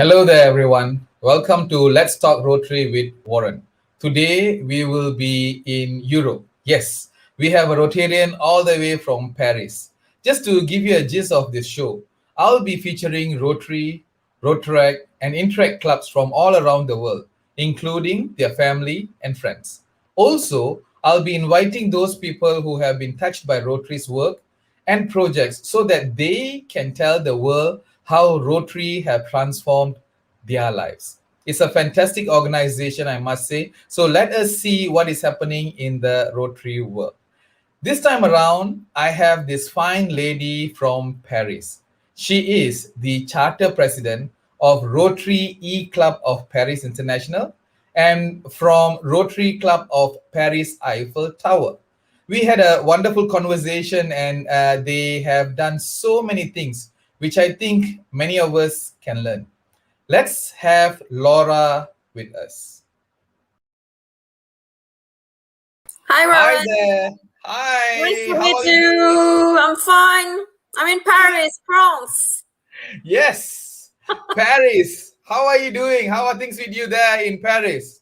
Hello there, everyone. Welcome to Let's Talk Rotary with Waran. Today, we will be in Europe. Yes, we have a Rotarian all the way from Paris. Just to give you a gist of this show, I'll be featuring Rotary, Rotaract, and Interact clubs from all around the world, including their family and friends. Also, I'll be inviting those people who have been touched by Rotary's work and projects so that they can tell the world how Rotary have transformed their lives. It's a fantastic organization, I must say. So let us see what is happening in the Rotary world. This time around, I have this fine lady from Paris. She is the charter president of Rotary E Club of Paris International and from Rotary Club of Paris Eiffel Tower. We had a wonderful conversation, and they have done so many things which I think many of us can learn. Let's have Laura with us. Hi, Hi Waran. there. Hi. Nice to meet you. I'm fine. I'm in Paris, France. Yes, Paris. How are you doing? How are things with you there in Paris?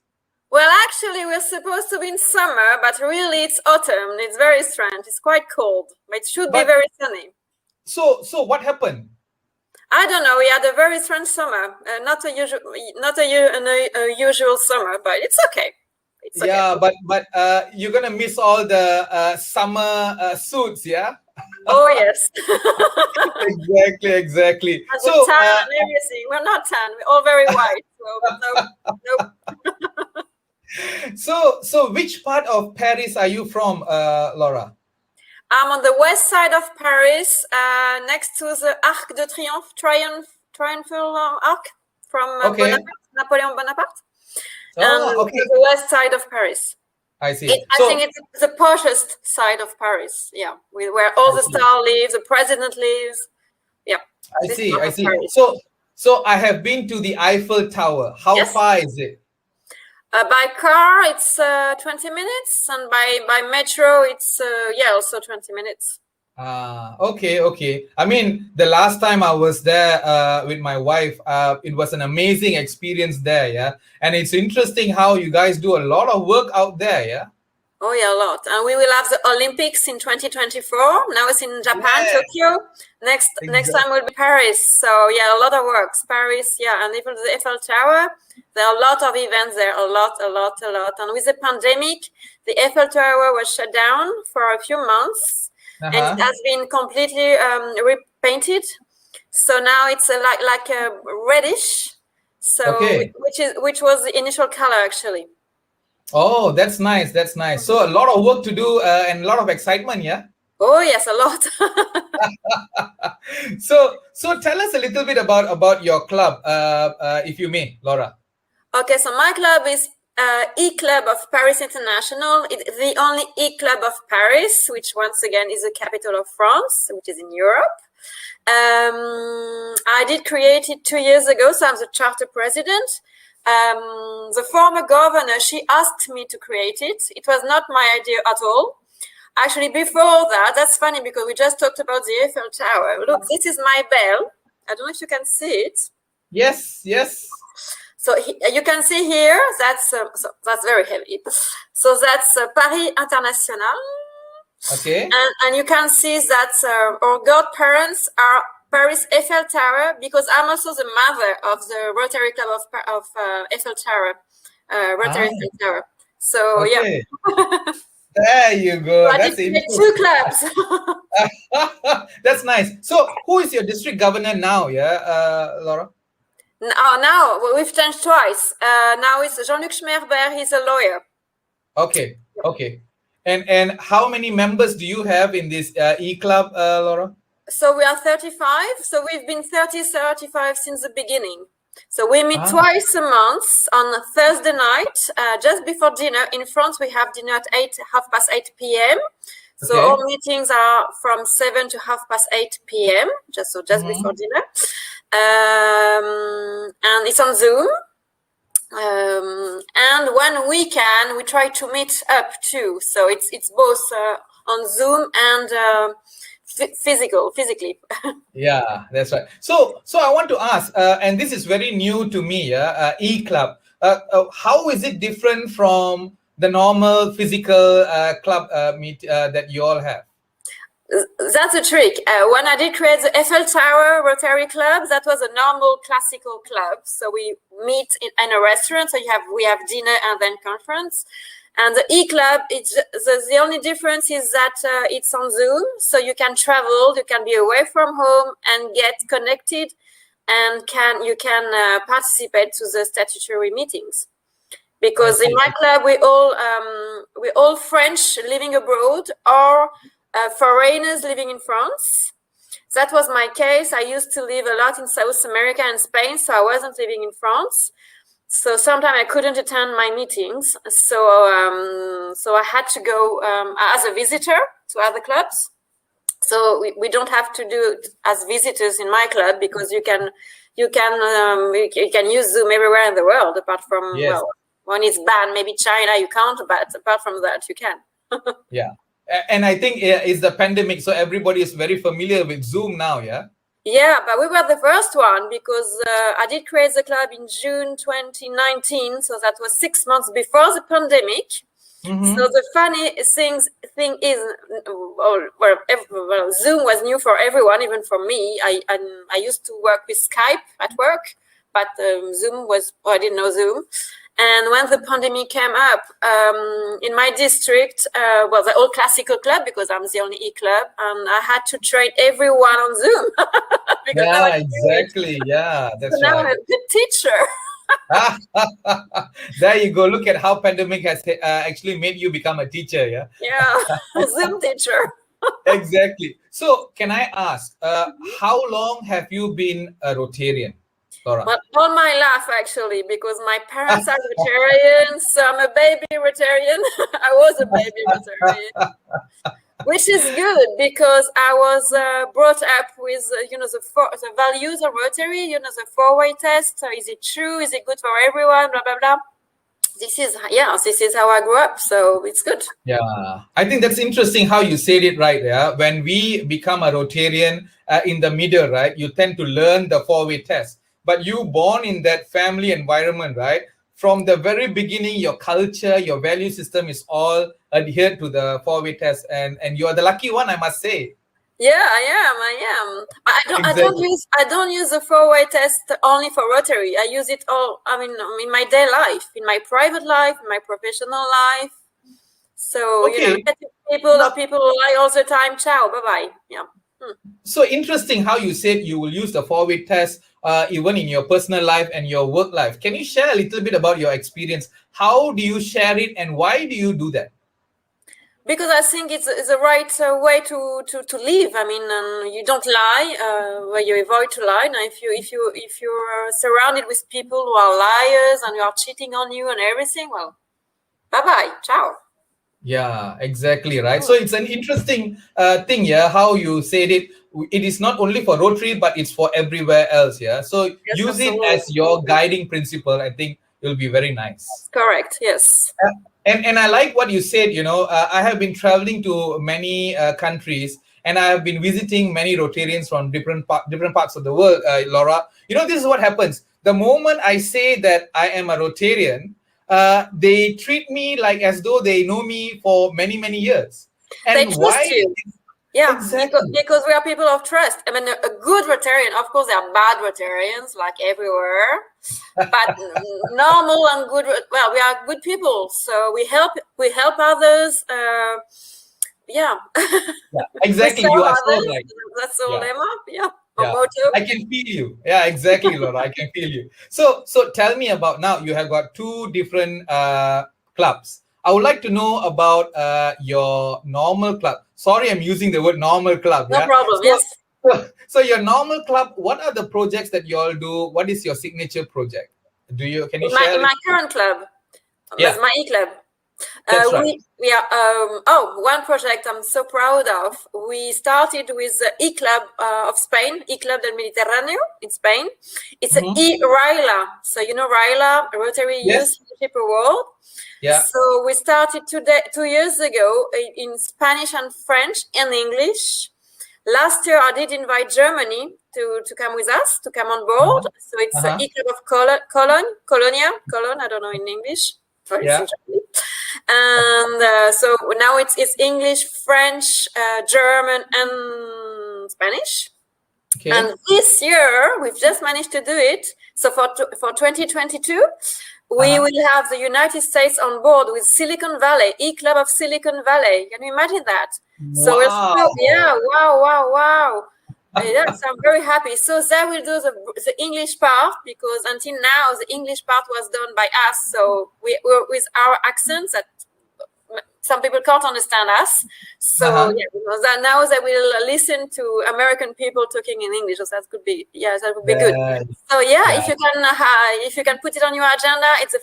Well, actually, we're supposed to be in summer, but really it's autumn. It's very strange. It's quite cold, but it should be very sunny. So what happened? I don't know. We had a very strange summer. Not a usual summer, but it's okay. It's okay. Yeah, but you're gonna miss all the summer suits, yeah? Oh yes. Exactly. And so tan and everything. We're not tan. We're all very white. So no. So which part of Paris are you from, Laura? I'm on the west side of Paris, next to the Arc de Triomphe, triumphal arc from Napoleon Bonaparte. The west side of Paris. I see. I think it's the poshest side of Paris. Yeah, where all the star lives, the president lives. Yeah. I see. So I have been to the Eiffel Tower. How far is it? By car, it's 20 minutes, and by metro, it's also 20 minutes. Okay. I mean, the last time I was there with my wife, it was an amazing experience there, yeah? And it's interesting how you guys do a lot of work out there, yeah? Oh, yeah, a lot. And we will have the Olympics in 2024. Now it's in Japan, Tokyo. Next time will be Paris. So, yeah, a lot of works. Paris, yeah, and even the Eiffel Tower. There are a lot of events there, a lot. And with the pandemic, the Eiffel Tower was shut down for a few months. And it has been completely repainted. So now it's like a reddish. So which was the initial color, actually. Oh, that's nice. So a lot of work to do and a lot of excitement, yeah? Oh, yes, a lot. So tell us a little bit about your club, if you may, Laura. Okay, so my club is E-Club of Paris International. It's the only E-Club of Paris, which once again is the capital of France, which is in Europe. I did create it 2 years ago, so I'm the charter president. The former governor, she asked me to create it. It was not my idea at all. Actually, before that, that's funny because we just talked about the Eiffel Tower. Look, this is my bell. I don't know if you can see it. Yes. So you can see here, that's very heavy. So that's Paris International. Okay. And you can see that our godparents are Paris Eiffel Tower, because I'm also the mother of the Rotary Club of Eiffel Tower, Rotary Eiffel Tower. So yeah. There you go. But that's two clubs. That's nice. So who is your district governor now, Laura? Now we've changed twice. Now it's Jean-Luc Schmerber. He's a lawyer. Okay. And how many members do you have in this E-Club, Laura? So we are 35. So we've been 35 since the beginning. So we meet twice a month on a Thursday night, just before dinner. In France, we have dinner at 8:30 p.m. So all meetings are from 7 to 8:30 p.m. just before dinner, and it's on Zoom. And when we can, we try to meet up too. So it's both on Zoom and physically. Yeah, that's right. So I want to ask, and this is very new to me, e-club. How is it different from the normal physical club meet that you all have? That's a trick. When I did create the Eiffel Tower Rotary Club, that was a normal classical club. So we meet in a restaurant. So we have dinner and then conference. And the E-Club, the only difference is that it's on Zoom. So you can travel, you can be away from home and get connected, and you can participate to the statutory meetings. Because in my club, we all French living abroad or foreigners living in France. That was my case. I used to live a lot in South America and Spain, so I wasn't living in France. So sometimes I couldn't attend my meetings. So I had to go as a visitor to other clubs. So we don't have to do it as visitors in my club, because you can use Zoom everywhere in the world, apart from when it's banned, maybe China you can't, but apart from that you can. Yeah. And I think it's the pandemic, so everybody is very familiar with Zoom now, yeah? Yeah, but we were the first one, because I did create the club in June 2019, so that was 6 months before the pandemic. Mm-hmm. So the funny thing is, Zoom was new for everyone, even for me. I used to work with Skype at work, but Zoom I didn't know Zoom. And when the pandemic came up in my district, the old classical club, because I'm the only e-club, and I had to train everyone on Zoom. Yeah, exactly. Yeah, that's so now I'm a good teacher. There you go. Look at how pandemic has actually made you become a teacher. Yeah. Yeah, Zoom teacher. Exactly. So, can I ask, how long have you been a Rotarian, Laura? Well, all my life, actually, because my parents are Rotarians, so I'm a baby Rotarian. I was a baby Rotarian, which is good, because I was brought up with, the values of Rotary, the 4-way test. Is it true? Is it good for everyone? Blah, blah, blah. This is how I grew up, so it's good. Yeah, I think that's interesting how you said it, right? Yeah, when we become a Rotarian in the middle, right, you tend to learn the 4-way test. But you born in that family environment, right? From the very beginning, your culture, your value system is all adhered to the 4-way test, and you are the lucky one, I must say. Yeah, I am. I don't use the 4-way test only for Rotary. I use it all. I mean, in my day life, in my private life, in my professional life. So people lie all the time. Ciao, bye bye. Yeah. So interesting how you said you will use the 4-way test even in your personal life and your work life. Can you share a little bit about your experience? How do you share it, and why do you do that? Because I think it's the right way to live. I mean, you don't lie, where you avoid to lie. Now, if you're surrounded with people who are liars and who are cheating on you and everything, well, bye bye, ciao. Yeah, exactly right. So it's an interesting thing, yeah, how you said it. It is not only for Rotary, but it's for everywhere else, yeah. So use it as your guiding principle. I think it will be very nice. Correct. Yes. And I like what you said. I have been traveling to many countries, and I have been visiting many Rotarians from different parts of the world. Laura, this is what happens. The moment I say that I am a Rotarian, they treat me like as though they know me for many, many years. And they trust you. Yeah, exactly. Because we are people of trust. I mean, a good Rotarian, of course, there are bad Rotarians, like everywhere, but normal and good. Well, we are good people, so we help others. Yeah, exactly. You are so right. That's the lemma. Yeah. I can feel you. Yeah, exactly, Laura. I can feel you. So tell me about now. You have got 2 different clubs. I would like to know about your normal club. Sorry, I'm using the word normal club. No problem. Yes. So your normal club, what are the projects that you all do? What is your signature project? Can you share? My current club. Yeah. My e-club. That's right. We are one project I'm so proud of. We started with the e-club of Spain, e-club del Mediterráneo in Spain. It's an e-RILA. So RILA, Rotary Youth Leadership Award. Yeah. So we started 2 years ago in Spanish and French and English. Last year, I did invite Germany to come with us, to come on board. So it's the E-Club of Cologne, I don't know in English. Yeah. And so now it's English, French, German, and Spanish. Okay. And this year, we've just managed to do it. So for 2022, we will have the United States on board with Silicon Valley, E-Club of Silicon Valley. Can you imagine that? Wow. So wow. Yes, I'm very happy. So they will do the English part, because until now the English part was done by us. So we were with our accents that some people can't understand us. So now they will listen to American people talking in English. So that could be good. So if you can put it on your agenda, it's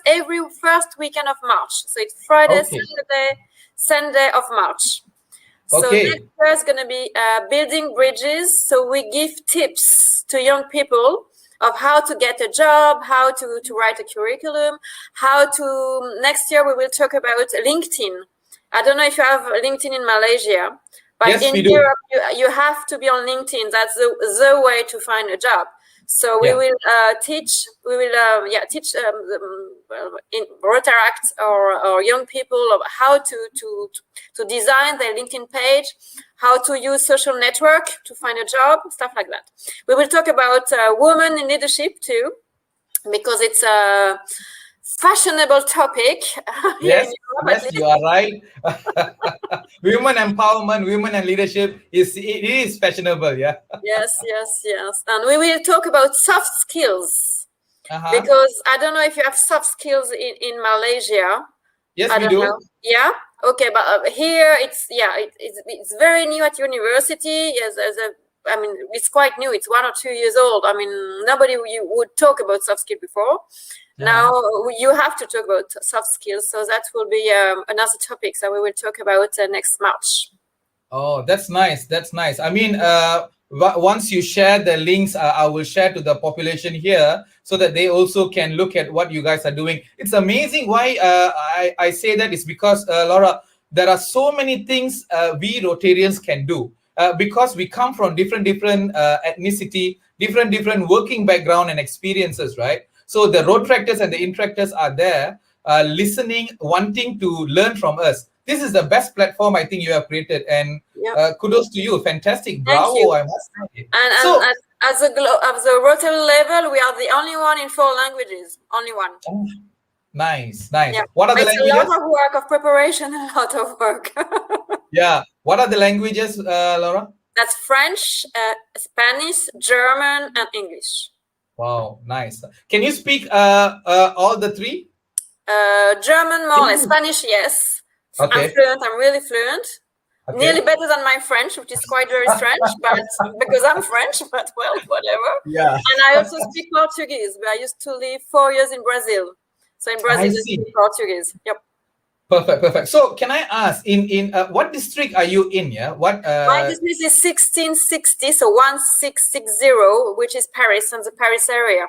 every first weekend of March. So it's Friday, Saturday, Sunday of March. So next year is going to be building bridges. So we give tips to young people of how to get a job, how to write a curriculum, next year we will talk about LinkedIn. I don't know if you have LinkedIn in Malaysia, but in Europe you have to be on LinkedIn. That's the way to find a job. So we will teach in Rotaract or young people of how to design their LinkedIn page, how to use social network to find a job, stuff like that. We will talk about women in leadership too, because it's a fashionable topic. Yes, you are right. Women empowerment, women and leadership it is fashionable, yeah. Yes. And we will talk about soft skills, because I don't know if you have soft skills in Malaysia. Yes, we do. Yeah. Okay, but here it's very new at university. It's quite new. It's 1 or 2 years old. I mean, nobody would talk about soft skills before. Now you have to talk about soft skills. So that will be another topic that we will talk about next March. Oh, that's nice. That's nice. I mean, once you share the links, I will share to the population here so that they also can look at what you guys are doing. It's amazing why I say that is because, Laura, there are so many things we Rotarians can do because we come from different ethnicity, different working background and experiences, right? So the Rotractors and the Intractors are there listening, wanting to learn from us. This is the best platform I think you have created, and kudos to you. Fantastic. Bravo, you. I must say. And at the Rotary level, we are the only one in 4 languages. Only one. Oh, nice. Yeah. What are the languages? A lot of work, of preparation, a lot of work. Yeah. What are the languages, Laura? That's French, Spanish, German, and English. Wow, nice. Can you speak all the 3? German, more or less. Spanish, yes. Okay. I'm fluent. I'm really fluent. Okay. Nearly better than my French, which is quite very strange, but because I'm French, but well, whatever. Yeah. And I also speak Portuguese. But I used to live 4 years in Brazil. So in Brazil, I speak Portuguese. Yep. Perfect. So can I ask, in what district are you in? Yeah. What? My district is 1660, so 1660, which is Paris and the Paris area.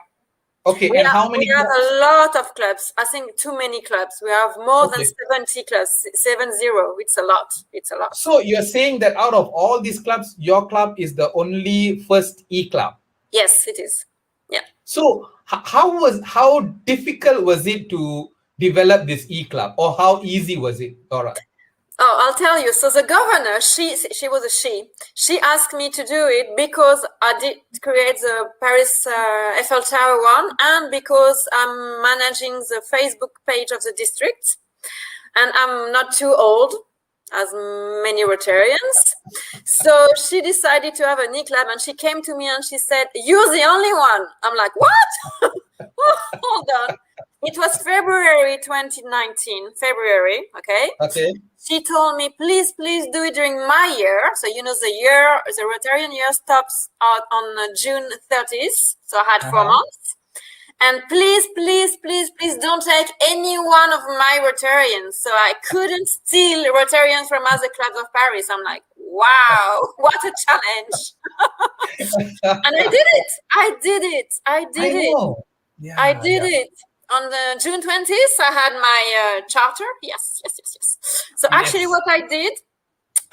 Okay, how many? We have a lot of clubs. I think too many clubs. We have more than 70 clubs. 70. It's a lot. So you're saying that out of all these clubs, your club is the only first E-Club? Yes, it is. Yeah. So how difficult was it to develop this E-Club, or how easy was it, Laura? Oh, I'll tell you. So the governor, she was a she asked me to do it because I did create the Paris Eiffel Tower one, and because I'm managing the Facebook page of the district, and I'm not too old as many Rotarians. So she decided to have an E-Club, and she came to me and she said, "You're the only one." I'm like, "What?" Hold on. It was February 2019, February, okay? Okay. She told me, please do it during my year. So, the Rotarian year stops out on June 30th. So I had 4 months. And please don't take any one of my Rotarians. So I couldn't steal Rotarians from other clubs of Paris. I'm like, wow, what a challenge. And I did it. I did it. Yeah, I did it. On the June 20th, I had my charter. Yes. So actually what I did,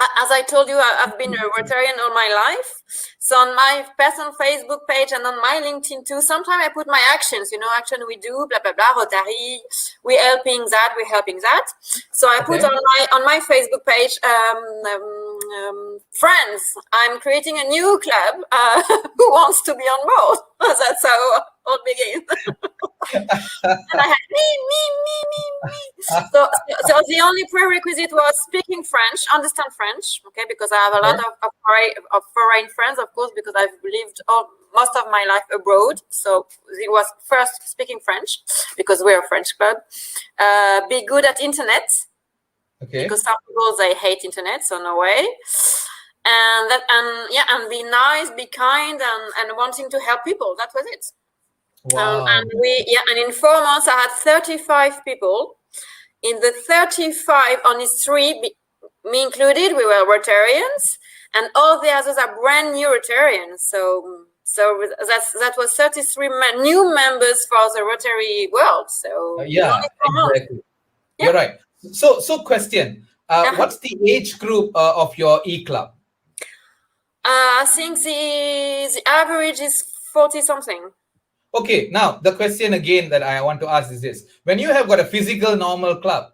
As I told you, I've been a Rotarian all my life. So on my personal Facebook page and on my LinkedIn too, sometimes I put my actions, action we do, blah, blah, blah, Rotary, we're helping that. So I put on my Facebook page, friends, I'm creating a new club who wants to be on board. That's how all begins. And I had me. So the only prerequisite was speaking French, understand French, okay, because I have a lot of foreign friends, of course, because I've lived most of my life abroad. So it was first speaking French, because we're a French club. Be good at internet, because some people, they hate internet, so no way. And be nice, be kind, and wanting to help people. That was it. Wow. And in 4 months I had 35 people. In the 35, only 3, me included, we were Rotarians, and all the others are brand new Rotarians. So that was 33 new members for the Rotary world. So exactly. You're right. So question, what's the age group of your e-club? I think the average is 40 something. Okay, now the question again that I want to ask is this: when you have got a physical normal club,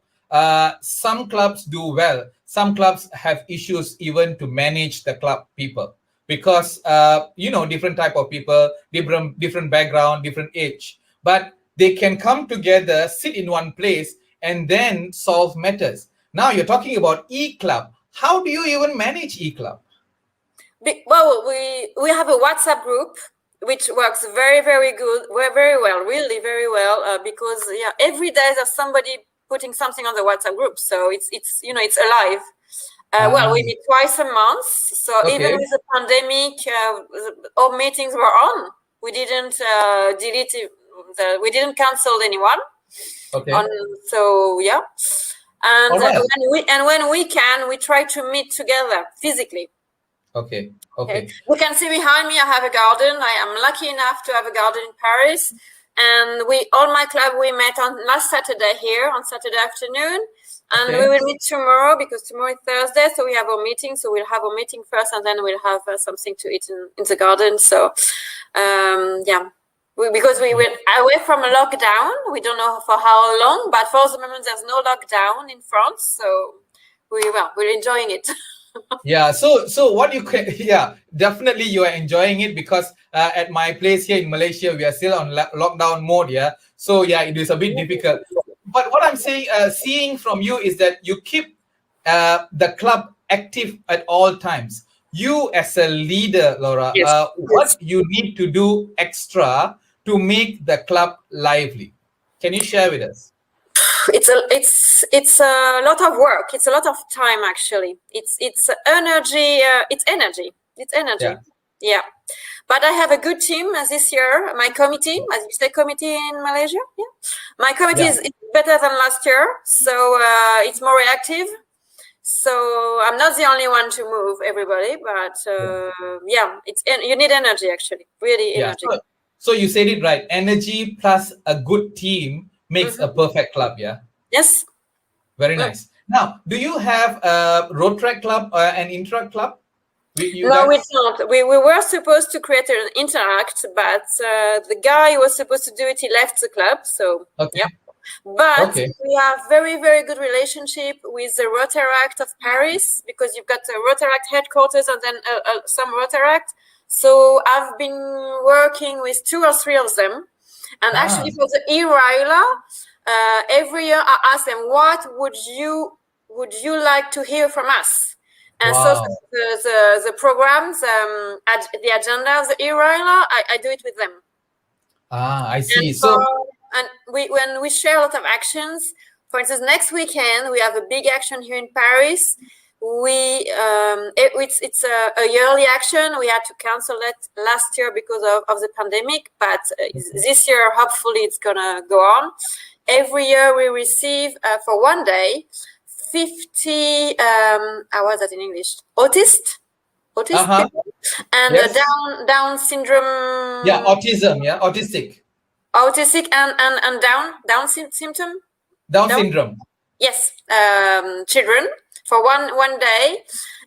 some clubs do well, some clubs have issues even to manage the club people, because different type of people, different background, different age, but they can come together, sit in one place, and then solve matters. Now you're talking about e-club. How do you even manage e-club? Well, we have a WhatsApp group which works very, very good, very well, really very well, because every day there's somebody putting something on the WhatsApp group, so it's alive. Well, we meet twice a month, so even with the pandemic, all meetings were on. We didn't delete it, we didn't cancel anyone. So yeah, and when we can, we try to meet together physically. Okay. You can see behind me, I have a garden. I am lucky enough to have a garden in Paris. And all my club, we met on last Saturday here, on Saturday afternoon. And we will meet tomorrow, because tomorrow is Thursday. So we have our meeting. So we'll have our meeting first, and then we'll have something to eat in the garden. So, because we were away from a lockdown. We don't know for how long, but for the moment, there's no lockdown in France. So we're enjoying it. So what you can, definitely you are enjoying it, because at my place here in Malaysia, we are still on lockdown mode. So it is a bit difficult. But what I'm seeing from you is that you keep the club active at all times. You as a leader, Laura, what you need to do extra to make the club lively? Can you share with us? It's a lot of work. It's a lot of time, actually. It's energy. It's energy. Yeah. But I have a good team this year. My committee, as you say, committee in Malaysia. Yeah. My committee is better than last year, so it's more reactive. So I'm not the only one to move everybody, but you need energy, actually. Really energy. So you said it right. Energy plus a good team makes a perfect club, Yes. Very nice. Now, do you have a Rotary club or an Interact club? No, we don't. We were supposed to create an Interact, but the guy who was supposed to do it, he left the club. So But we have very, very good relationship with the Rotaract of Paris, because you've got the Rotaract headquarters and then some Rotaract. So I've been working with 2 or 3 of them. And actually for the e-Raila, every year I ask them, what would you like to hear from us? And so the programs, the agenda of the e-Raila, I do it with them. I see. And when we share a lot of actions, for instance, next weekend we have a big action here in Paris. It's a yearly action. We had to cancel it last year because of the pandemic, but this year hopefully it's gonna go on. Every year we receive for one day 50 how was that in English? Autistic people, and Down syndrome. Autistic. Autistic and Down symptom. Down syndrome. Yes, children for one day,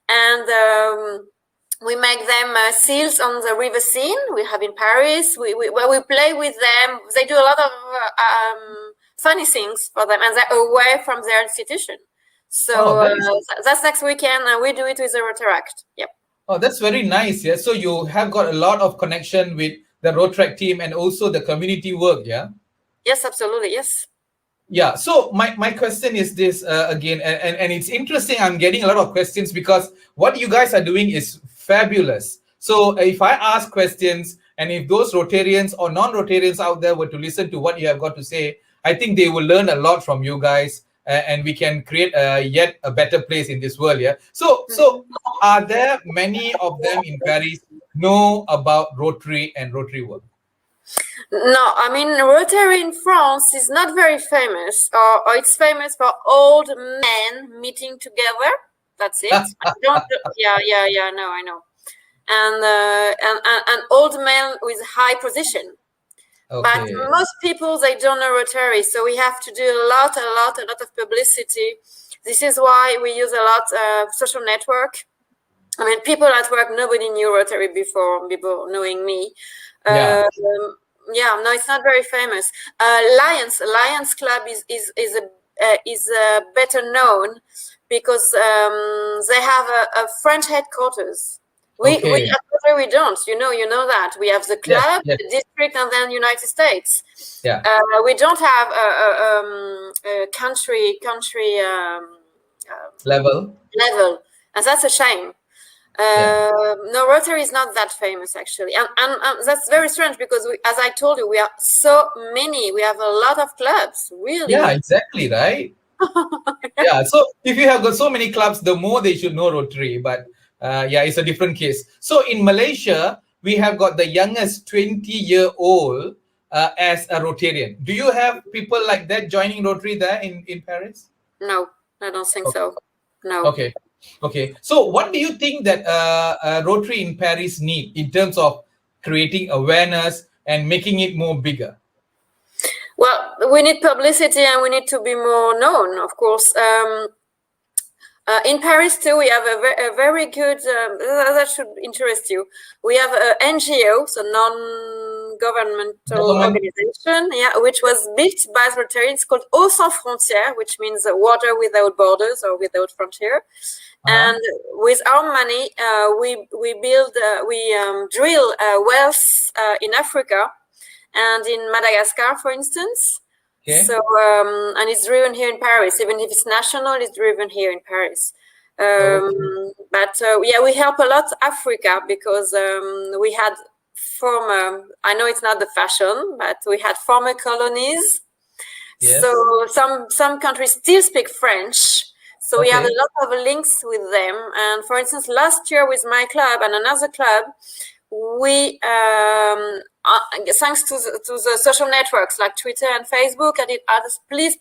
and we make them seals on the river Seine. We have in Paris. Where we play with them. They do a lot of funny things for them, and they're away from their institution. So that's next weekend, and we do it with the Rotaract. Yep. Oh, that's very nice. Yeah. So you have got a lot of connection with the Rotaract team and also the community work. Yeah. Yes, absolutely. Yes. Yeah. So my question is this again, and it's interesting. I'm getting a lot of questions because what you guys are doing is fabulous. So if I ask questions, and if those Rotarians or non-Rotarians out there were to listen to what you have got to say, I think they will learn a lot from you guys, and we can create yet a better place in this world. Yeah. So are there many of them in Paris know about Rotary and Rotary work? No, I mean, Rotary in France is not very famous, or it's famous for old men meeting together. That's it. Yeah. No, I know. And old men with high position. Okay. But most people, they don't know Rotary, so we have to do a lot of publicity. This is why we use a lot of social network. I mean, people at work, nobody knew Rotary before people knowing me. No, it's not very famous. Lions Club is better known because they have a French headquarters. We at Rotary, we don't. You know that we have the club, the district, and then United States. Yeah. We don't have a country level, and that's a shame. No, Rotary is not that famous actually, and that's very strange because as I told you, we are so many. We have a lot of clubs, really. Yeah, exactly, right. Yeah. So if you have got so many clubs, the more they should know Rotary. But it's a different case. So in Malaysia, we have got the youngest 20-year-old as a Rotarian. Do you have people like that joining Rotary there in Paris? No, I don't think so. No. Okay. So what do you think that Rotary in Paris need in terms of creating awareness and making it more bigger? Well, we need publicity and we need to be more known, of course. In Paris too, we have a very good, that should interest you. We have an NGO, so non-governmental organization, which was built by Rotary. It's called Eau Sans Frontières, which means water without borders or without frontier. And with our money, we drill wells in Africa and in Madagascar, for instance. Okay. So and it's driven here in Paris. Even if it's national, it's driven here in Paris. But we help a lot Africa because we had former. I know it's not the fashion, but we had former colonies. Yes. So some countries still speak French. So we have a lot of links with them. And for instance, last year with my club and another club, we thanks to the social networks like Twitter and Facebook, I did ask, please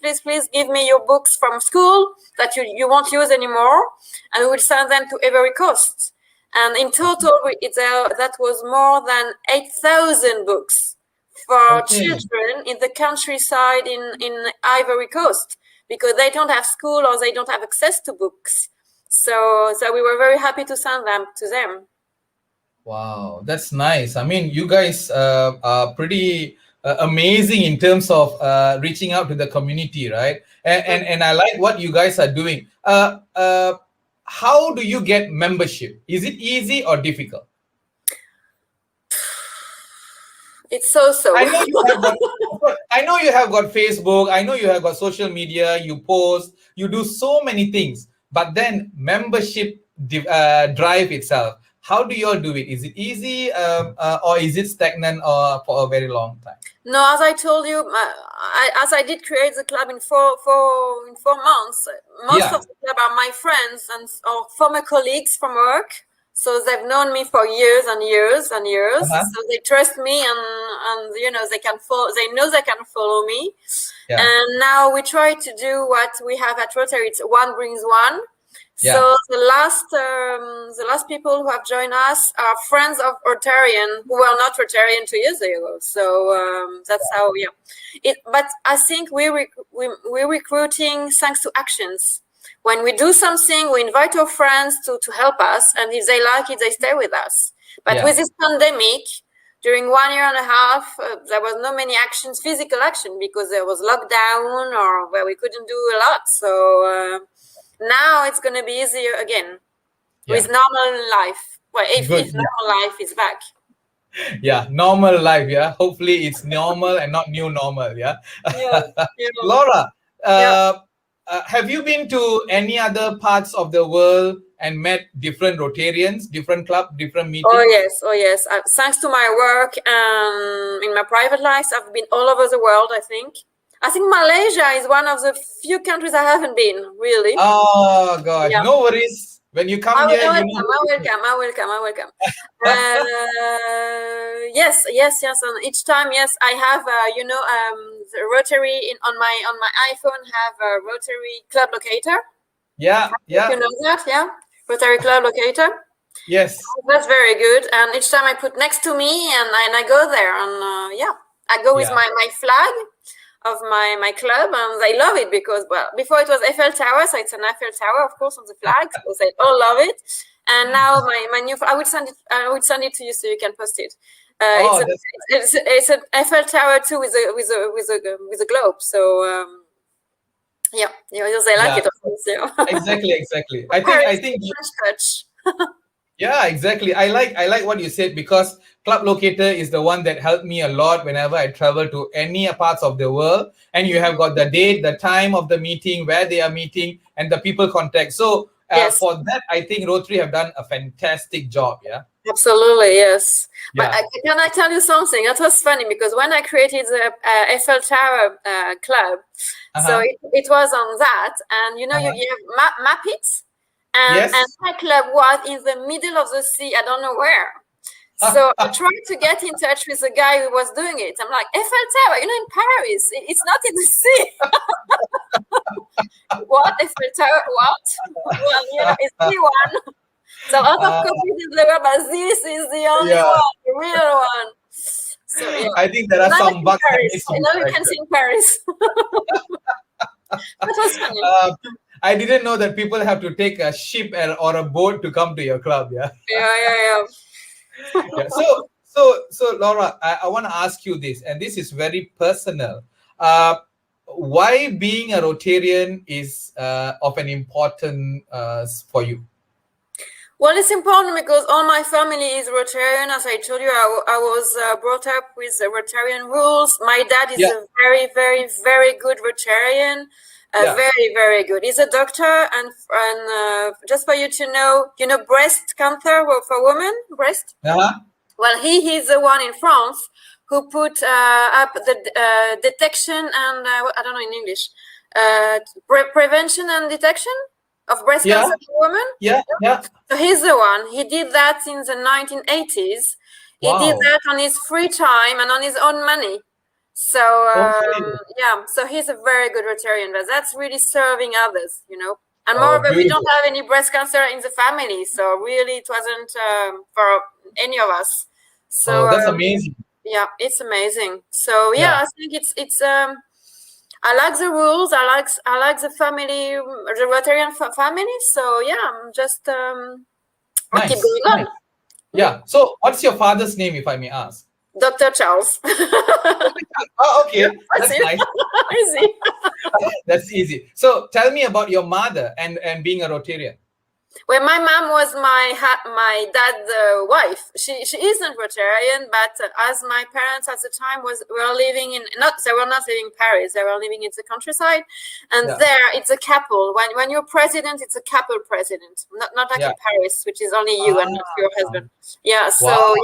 give me your books from school that you won't use anymore, and we will send them to Ivory Coast. And in total, that was more than 8,000 books for children in the countryside in Ivory Coast, because they don't have school or they don't have access to books. So we were very happy to send them to them. Wow, that's nice. I mean, you guys are pretty amazing in terms of reaching out to the community, right? And I like what you guys are doing. How do you get membership? Is it easy or difficult? It's so. I know you have got Facebook. I know you have got social media. You post. You do so many things. But then membership drive itself. How do you all do it? Is it easy or is it stagnant for a very long time? No, as I told you, as I did create the club in four months, most of the club are my friends or former colleagues from work. So they've known me for years and years and years. So they trust me and they can follow. They know they can follow me. Yeah. And now we try to do what we have at Rotary. It's one brings one. Yeah. So the last people who have joined us are friends of Rotarian who were not Rotarian 2 years ago. So that's how. But I think we're recruiting thanks to actions. when we do something, we invite our friends to help us, and if they like it, they stay with us. But with this pandemic, during 1 year and a half, there was no many actions, physical action, because there was lockdown or where we couldn't do a lot. So now it's going to be easier again with normal life. Well, if normal life is back. Yeah, normal life. Yeah, hopefully it's normal and not new normal. Yeah. Laura, have you been to any other parts of the world and met different Rotarians, different club, different meetings? Oh yes. Thanks to my work in my private life, I've been all over the world. I think Malaysia is one of the few countries I haven't been, really. Oh gosh, no worries. When you come here, I welcome. Yes. And each time, I have the Rotary on my iPhone have a Rotary club locator. Yeah. You know that, yeah? Rotary club locator. Yes. That's very good. And each time I put next to me, and I go there, and I go with my flag of my club, and they love it because, well, before it was Eiffel Tower, so it's an Eiffel Tower, of course, on the flag, so they all love it. And now my new, I would send it to you so you can post it. It's an Eiffel Tower too with a globe. So they like it, of course. Yeah. Exactly. I think. Yeah, exactly. I like what you said, because Club Locator is the one that helped me a lot whenever I travel to any parts of the world. And you have got the date, the time of the meeting, where they are meeting, and the people contact. So for that, I think Rotary have done a fantastic job. Yeah. Absolutely, yes. Yeah. But can I tell you something? That was funny, because when I created the Eiffel Tower club, so it was on that, and you have map it. And my club was in the middle of the sea. I don't know where. So I tried to get in touch with the guy who was doing it. I'm like, Eiffel Tower, in Paris. It's not in the sea. What? Eiffel Tower? What? Well, it's the one. So a lot of copies in the world, but this is the only one, the real one. So I think there are some bugs. Now you can see in Paris. That was funny. I didn't know that people have to take a ship or a boat to come to your club. Yeah. So Laura, I want to ask you this, and this is very personal. Why being a Rotarian is of an important for you? Well, it's important because all my family is Rotarian. As I told you, I was brought up with Rotarian rules. My dad is a very, very, very good Rotarian. Very, very good. He's a doctor, and just for you to know, breast cancer for women, breast. Well, he is the one in France who put up the detection and I don't know in English, prevention and detection of breast cancer for women. Yeah. So he's the one. He did that in the 1980s. He did that on his free time and on his own money. So so he's a very good Rotarian, but that's really serving others, And moreover, we don't have any breast cancer in the family, so really it wasn't for any of us. So that's amazing. Yeah, it's amazing. So I think it's I like the rules. I like the family, the Rotarian family. So I'm just nice. Keep going on. Yeah. So what's your father's name, if I may ask? Dr. Charles. Okay. That's nice. Easy. That's easy. So tell me about your mother and being a Rotarian. Well, my mom was my dad's wife. She isn't Rotarian, but as my parents at the time were living they were not living in Paris. They were living in the countryside, and there it's a couple. When you're president, it's a couple president, not like in Paris, which is only you and not your husband. Yeah. So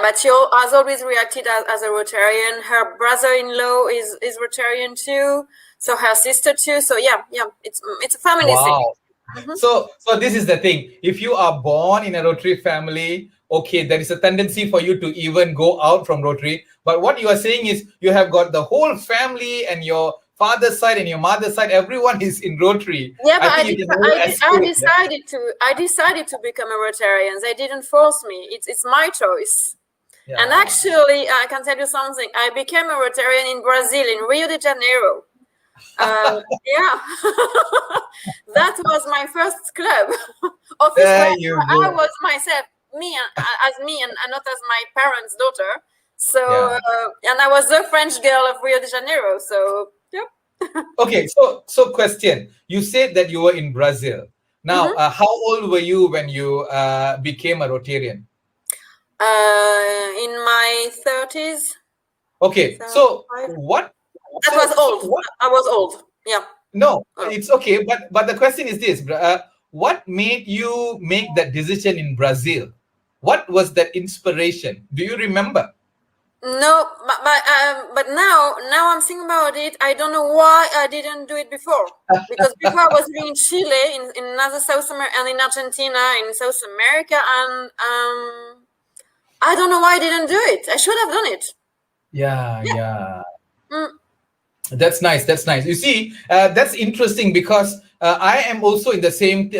but she has always reacted as a Rotarian. Her brother-in-law is Rotarian too. So her sister too. So it's a family thing. Mm-hmm. So this is the thing. If you are born in a Rotary family, okay, there is a tendency for you to even go out from Rotary. But what you are saying is you have got the whole family and your father's side and your mother's side, everyone is in Rotary. Yeah, but I decided to become a Rotarian. They didn't force me. It's my choice. Yeah. And actually, I can tell you something. I became a Rotarian in Brazil, in Rio de Janeiro. Yeah, that was my first club office There where you I go. was myself, as me, and not as my parents' daughter. So, Yeah. and I was the French girl of Rio de Janeiro. So, yep. Okay. So question. You said that you were in Brazil. Now, Mm-hmm. how old were you when you became a Rotarian? In my 30s. Okay. So 35. what? That was So old. what? I was old. Yeah. No, Oh. it's okay. But the question is this: what made you make that decision in Brazil? What was that inspiration? Do you remember? No, but now I'm thinking about it. I don't know why I didn't do it before. Because before I was living in Chile, in another South America, and in Argentina, in South America, and I don't know why I didn't do it. I should have done it. Yeah, Yeah. yeah. Mm. That's nice. That's nice. You see, that's interesting because I am also in the same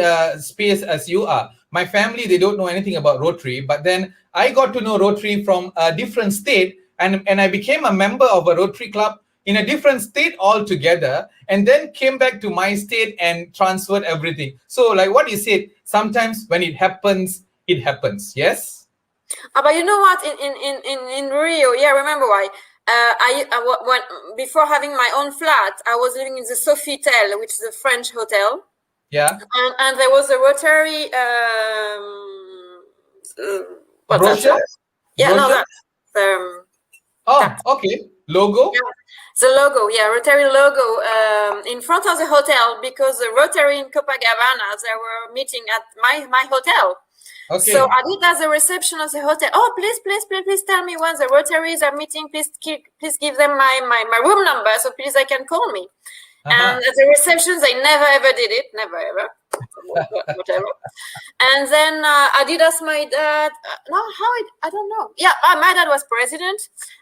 space as you are. My family, they don't know anything about Rotary, but then I got to know Rotary from a different state, and I became a member of a Rotary club in a different state altogether, and then came back to my state and transferred everything. So, like what you said, sometimes when it happens, it happens. Yes. But you know what? In Rio, yeah, remember why? When before having my own flat, I was living in the Sofitel, which is a French hotel. Yeah. And there was a Rotary. What's that? Brochure. Yeah, no, Brochure. that's that. Oh, okay. Logo. Yeah. The logo, yeah, Rotary logo in front of the hotel, because the Rotary in Copacabana, they were meeting at my hotel. So Okay. I did as a reception of the hotel. Oh, please tell me when the Rotaries are meeting. Please give them my room number, so please they can call me. And at the reception, they never ever did it, never ever, whatever. And then I did ask my dad. No, I don't know. Yeah, my dad was president,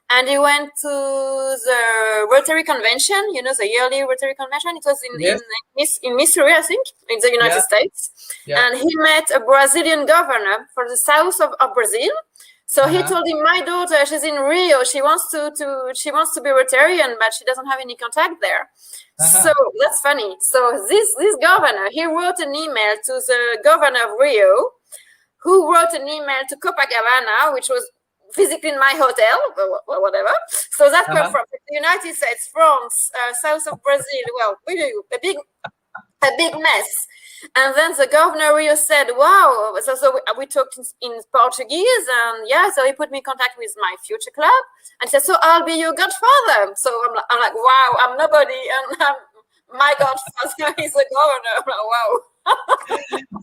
and he went to the Rotary convention. You know, the yearly Rotary convention. It was Yes. in Missouri, I think, in the United Yeah. States. Yeah. And he met a Brazilian governor for the south of Brazil. So he told him, my daughter, she's in Rio. She wants to be Rotarian, but she doesn't have any contact there. So that's funny. So this governor, he wrote an email to the governor of Rio, who wrote an email to Copacabana, which was physically in my hotel, or whatever. So that came from the United States, France, south of Brazil. Well, really a big mess. And then the governor Rio said, wow. So we talked in Portuguese, and yeah, so he put me in contact with my future club, and said, so I'll be your godfather. So I'm like, wow, I'm nobody, and my godfather is the governor. I'm like, wow.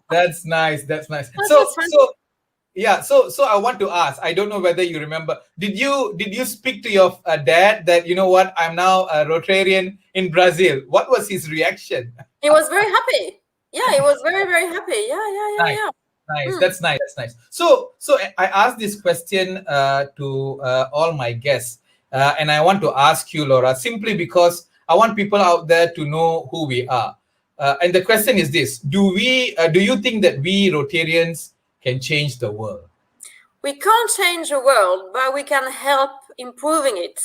That's nice. That's nice. That's funny. So I want to ask. I don't know whether you remember. Did you speak to your dad that, you know what, I'm now a Rotarian in Brazil? What was his reaction? He was very happy. Yeah, he was very, very happy. Nice. Yeah. Nice. That's nice. That's nice. So I asked this question to all my guests, and I want to ask you, Laura, simply because I want people out there to know who we are. And the question is this: do you think that we Rotarians can change the world? We can't change the world, but we can help improving it.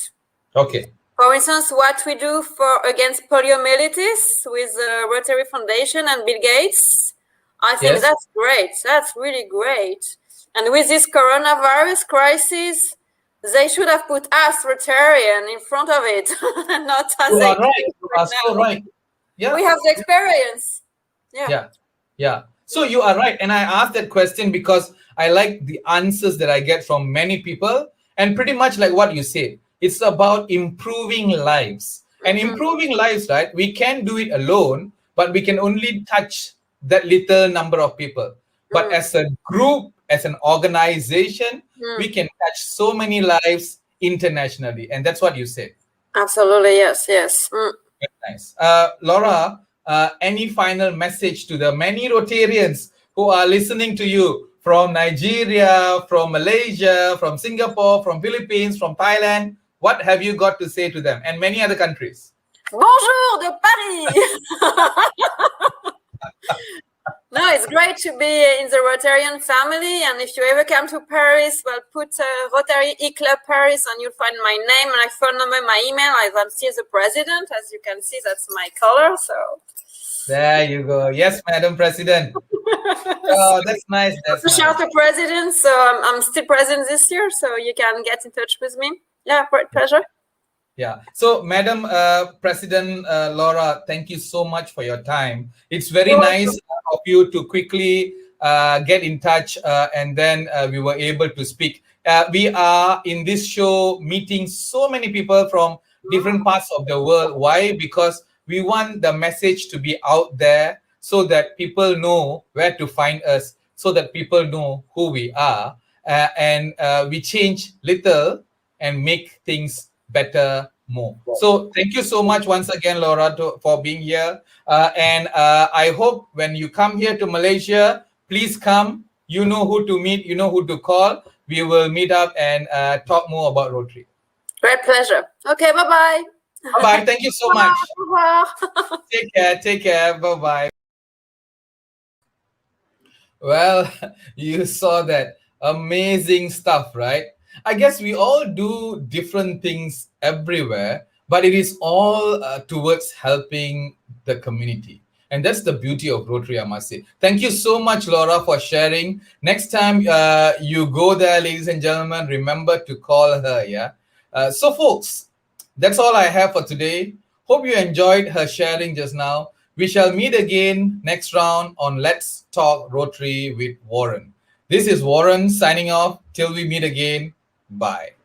Okay. For instance, what we do against poliomyelitis with the Rotary Foundation and Bill Gates, I think that's great. That's really great. And with this coronavirus crisis, they should have put us Rotarian in front of it, and not us. You are right. You are so right. Yeah. We have the experience. Yeah. So you are right. And I asked that question because I like the answers that I get from many people, and pretty much like what you said. It's about improving lives. And improving lives, right? We can do it alone, but we can only touch that little number of people. But as a group, as an organization, we can touch so many lives internationally. And that's what you said. Absolutely, yes. Very nice. Laura, any final message to the many Rotarians who are listening to you from Nigeria, from Malaysia, from Singapore, from Philippines, from Thailand? What have you got to say to them, and many other countries? Bonjour de Paris. No, it's great to be in the Rotarian family. And if you ever come to Paris, well, put Rotary E-Club Paris and you'll find my name, my phone number, my email. I'm still the president. As you can see, that's my color. So there you go. Yes, Madam President. Oh, that's nice. That's nice. Shout to president. So I'm still president this year. So you can get in touch with me. Yeah, great pleasure. Yeah. So, Madam President Laura, thank you so much for your time. It's very nice of you to quickly get in touch, and then we were able to speak. We are in this show meeting so many people from different parts of the world. Why? Because we want the message to be out there so that people know where to find us, so that people know who we are, and we change little and make things better more. So thank you so much once again, Laura, for being here. And I hope when you come here to Malaysia, please come. You know who to meet. You know who to call. We will meet up and talk more about Rotary. Great pleasure. Okay, bye-bye. Bye-bye. Thank you so much. Take care. Take care. Bye-bye. Well, you saw that. Amazing stuff, right? I guess we all do different things everywhere, but it is all towards helping the community. And that's the beauty of Rotary, I must say. Thank you so much, Laura, for sharing. Next time you go there, ladies and gentlemen, remember to call her, yeah? So, folks, that's all I have for today. Hope you enjoyed her sharing just now. We shall meet again next round on Let's Talk Rotary with Waran. This is Waran signing off. Till we meet again. Bye.